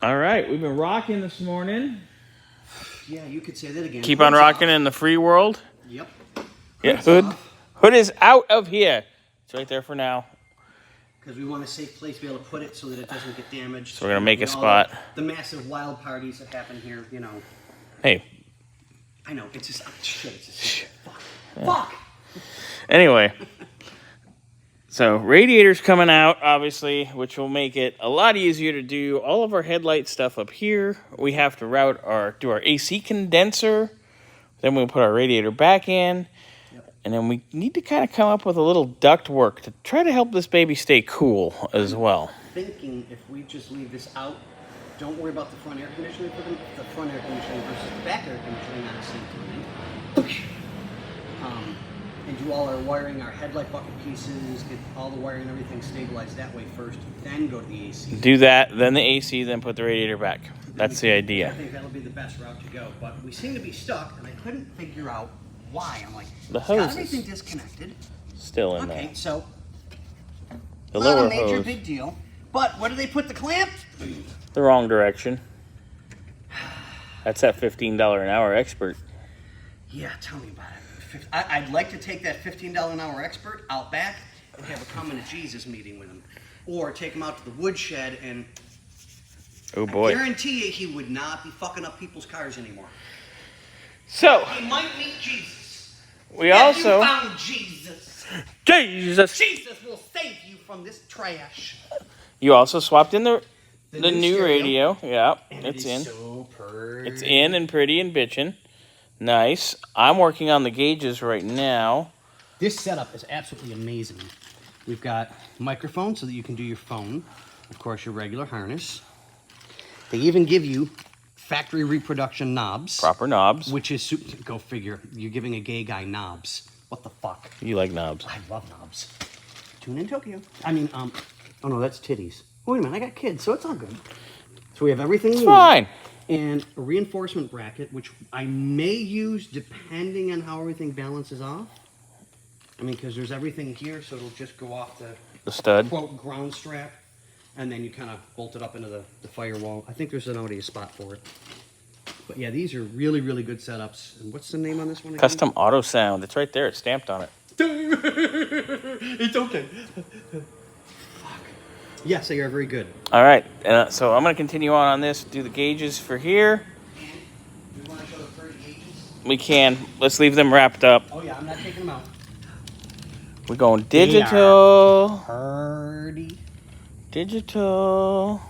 All right, we've been rocking this morning. Yeah, you could say that again. Keep on rocking in the free world. Yep. Yeah, hood is out of here. It's right there for now. Because we want a safe place to be able to put it so that it doesn't get damaged. So we're going to make a spot. The massive wild parties that happen here, you know. Hey. I know, it's just, shit, it's just, fuck. Yeah. Fuck! Anyway. So, radiator's coming out, obviously, which will make it a lot easier to do all of our headlight stuff up here. We have to do our AC condenser. Then we'll put our radiator back in. Yep. And then we need to kind of come up with a little duct work to try to help this baby stay cool as well. Thinking if we just leave this out, don't worry about the front air conditioning for the front air conditioning versus the back air conditioning at the same time. And do all our wiring, our headlight bucket pieces, get all the wiring and everything stabilized that way first, then go to the AC. Do that, then the AC, then put the radiator back. That's the idea. I think that'll be the best route to go. But we seem to be stuck, and I couldn't figure out why. I'm like, the hose got everything disconnected. Still in there. Okay, so the not lower a major hose. big deal. But where do they put the clamp? The wrong direction. That's that $15 an hour expert. Yeah, tell me about it. I'd like to take that $15 an hour expert out back and have a coming to Jesus meeting with him. Or take him out to the woodshed and oh boy. I guarantee you he would not be fucking up people's cars anymore. So he might meet Jesus. We also you found Jesus. Jesus will save you from this trash. You also swapped in the new radio. Yeah, it's in. So pretty. It's in and pretty and bitchin'. Nice. I'm working on the gauges right now. This setup is absolutely amazing. We've got microphones so that you can do your phone. Of course, your regular harness. They even give you factory reproduction knobs. Proper knobs. Which is super. Go figure. You're giving a gay guy knobs. What the fuck? You like knobs. I love knobs. Tune in Tokyo. I mean, oh no, that's titties. Wait a minute, I got kids, so it's all good. So we have everything. It's fine. And a reinforcement bracket, which I may use depending on how everything balances off. I mean, because there's everything here, so it'll just go off the stud, quote, ground strap, and then you kind of bolt it up into the firewall. I think there's already a spot for it. But yeah, these are really, really good setups. And what's the name on this one again? Custom Auto Sound. It's right there. It's stamped on it. It's okay. Yes, they are very good. All right, so I'm going to continue on this, do the gauges for here. And we want to show the 30 gauges? We can. Let's leave them wrapped up. Oh, yeah, I'm not taking them out. We're going digital. Pretty. Digital.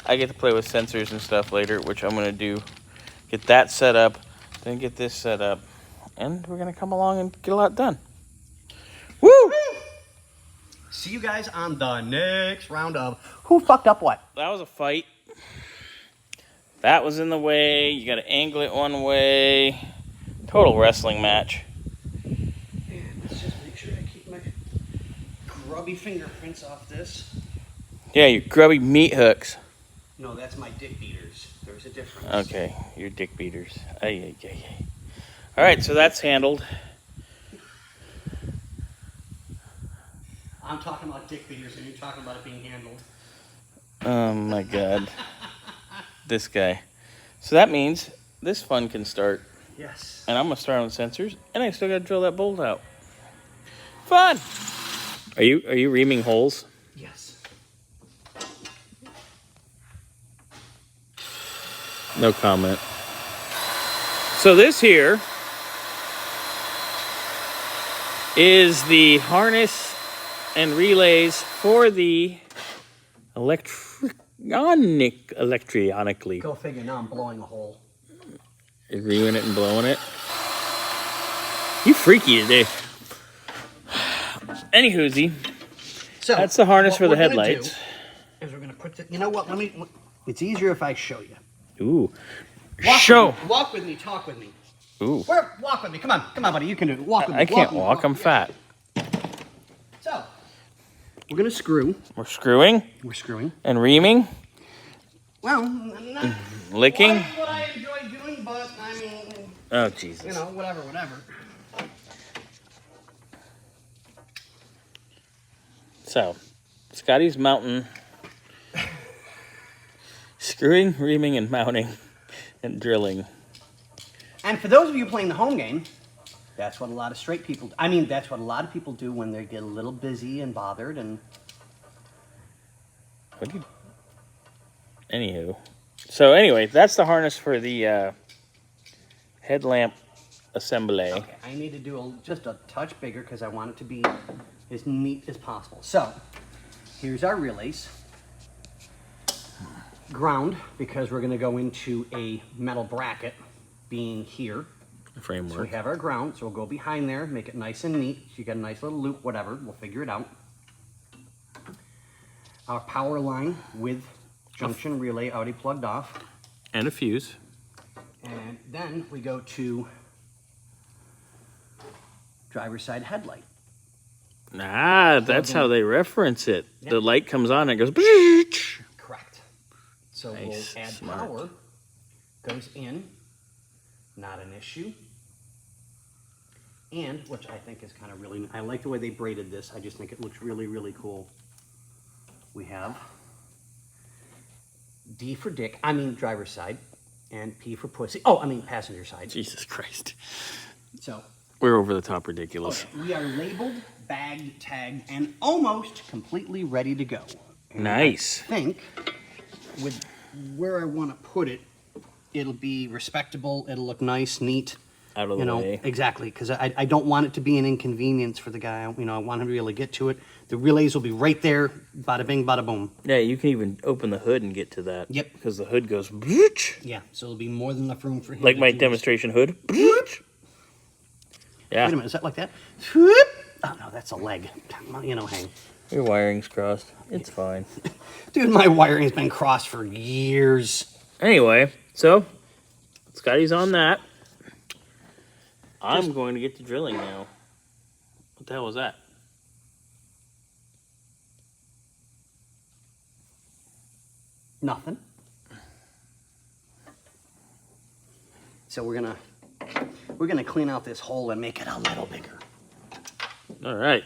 I get to play with sensors and stuff later, which I'm going to do. Get that set up, then get this set up. And we're going to come along and get a lot done. Woo! See you guys on the next round of Who Fucked Up What? That was a fight. That was in the way. You got to angle it one way. Total wrestling match. And let's just make sure I keep my grubby fingerprints off this. Yeah, your grubby meat hooks. No, that's my dick beaters. There's a difference. Okay, your dick beaters. Ay. All right, so that's handled. I'm talking about dick beaters, and you're talking about it being handled. Oh, my God. This guy. So that means this fun can start. Yes. And I'm going to start on the sensors, and I still got to drill that bolt out. Fun! Are you reaming holes? Yes. No comment. So this here is the harness and relays for the electronically. Go figure, now I'm blowing a hole. You're reaming it and blowing it. You freaky today. Anywhoosie, so that's the harness for the headlights. Is we're gonna put the, you know what? It's easier if I show you. Ooh. Walk with me, talk with me. Ooh. Walk with me. Come on, buddy. You can do it. Walk with me. I can't walk. I'm fat. So, we're gonna screw. We're screwing. And reaming. Well, not licking. What I enjoy doing, but I mean. Oh Jesus. You know, whatever. So, Scotty's mounting Screwing, reaming, and mounting, and drilling. And for those of you playing the home game, that's what a lot of straight people do. I mean, that's what a lot of people do when they get a little busy and bothered. And What do you... Anywho. So anyway, that's the harness for the headlamp assembly. okay, I need to do just a touch bigger because I want it to be as neat as possible. So here's our relays. Ground, because we're going to go into a metal bracket being here. The framework. So we have our ground, so we'll go behind there, make it nice and neat. So you got a nice little loop, whatever, we'll figure it out. Our power line with junction relay already plugged off. And a fuse. And then we go to driver's side headlight. Ah, that's how they reference it. Yeah. The light comes on and it goes... Correct. So Nice, we'll add smart. power, goes in, not an issue. And, which I think is kind of really, I like the way they braided this. I just think it looks really, really cool. We have D for Dick, I mean driver's side, and P for pussy. Oh, I mean passenger side. Jesus Christ. So We're over the top ridiculous. we are labeled, bagged, tagged, and almost completely ready to go. And Nice. I think with where I want to put it, it'll be respectable. It'll look nice, neat. Out of the way. Exactly, because I don't want it to be an inconvenience for the guy. I want him to be able to get to it. The relays will be right there, bada bing, bada boom. Yeah, you can even open the hood and get to that. Yep. Because the hood goes... Yeah, so there'll be more than enough room for him. Like to my do his- demonstration hood. Yeah. Wait a minute, is that like that? Oh no, that's a leg. Hang. Your wiring's crossed. It's fine. Dude, my wiring's been crossed for years. Anyway, so Scotty's on that. I'm going to get to drilling now. What the hell was that? Nothing. So we're gonna clean out this hole and make it a little bigger. All right.